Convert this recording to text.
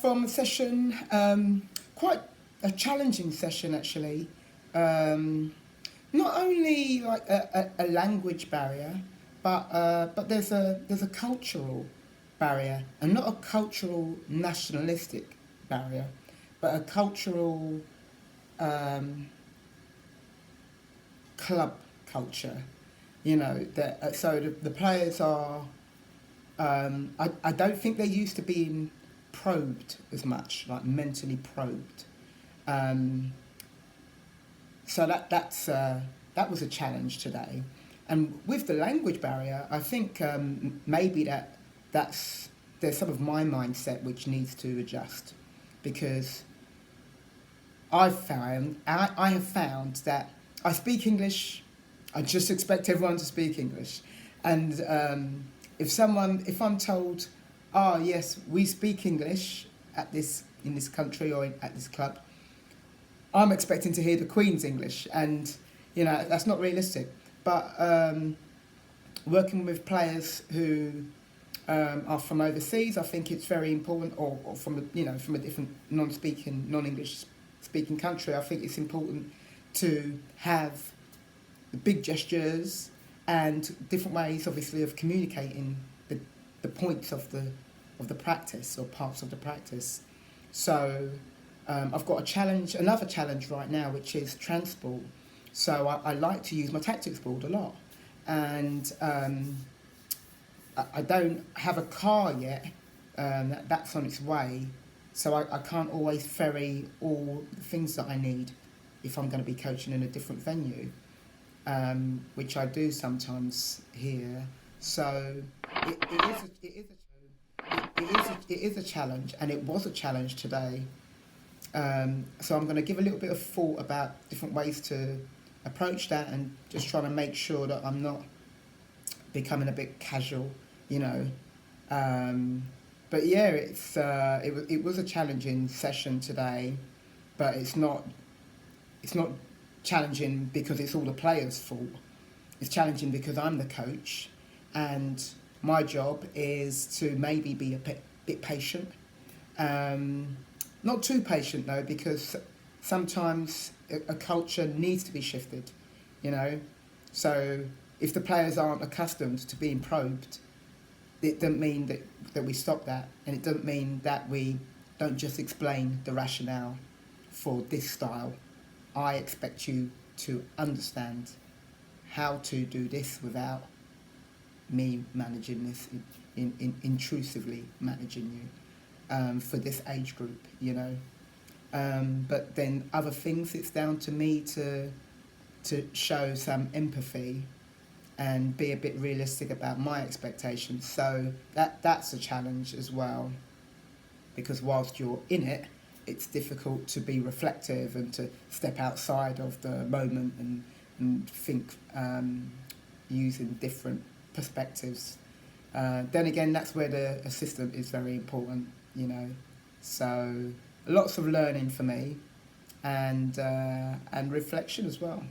from a session, quite a challenging session actually. Not only like a language barrier, but there's a cultural barrier, and not a cultural nationalistic barrier, but a cultural um, club culture. You know that so the players are. I don't think they're used to being probed as much, like mentally probed. Um, so that was a challenge today, and with the language barrier, I think maybe that's there's some of my mindset which needs to adjust, because I have found that I speak English. I just expect everyone to speak English, and if I'm told, oh yes, we speak English at this in this country or at this club, I'm expecting to hear the Queen's English, and you know that's not realistic. But working with players who are from overseas, I think it's very important, or from from a different non-speaking, non-English speaking country. I think it's important to have the big gestures and different ways, obviously, of communicating the points of the practice or parts of the practice. So I've got another challenge right now, which is transport. So I like to use my tactics board a lot, and I don't have a car yet. That's on its way, so I can't always ferry all the things that I need if I'm going to be coaching in a different venue, which I do sometimes here. So it is a challenge, and it was a challenge today. So I'm going to give a little bit of thought about different ways to approach that, and just trying to make sure that I'm not becoming a bit casual, you know. But yeah, it was a challenging session today, but it's not challenging because it's all the players' fault. It's challenging because I'm the coach, and my job is to maybe be a bit patient. Not too patient though, because sometimes a culture needs to be shifted, you know. So if the players aren't accustomed to being probed, it doesn't mean that we stop that, and it doesn't mean that we don't just explain the rationale for this style. I expect you to understand how to do this without me managing this, intrusively managing you for this age group, you know. But then other things, it's down to me to show some empathy and be a bit realistic about my expectations. So that's a challenge as well, because whilst you're in it, it's difficult to be reflective and to step outside of the moment and think using different perspectives. Then again, that's where the assistant is very important, you know. So lots of learning for me, and reflection as well.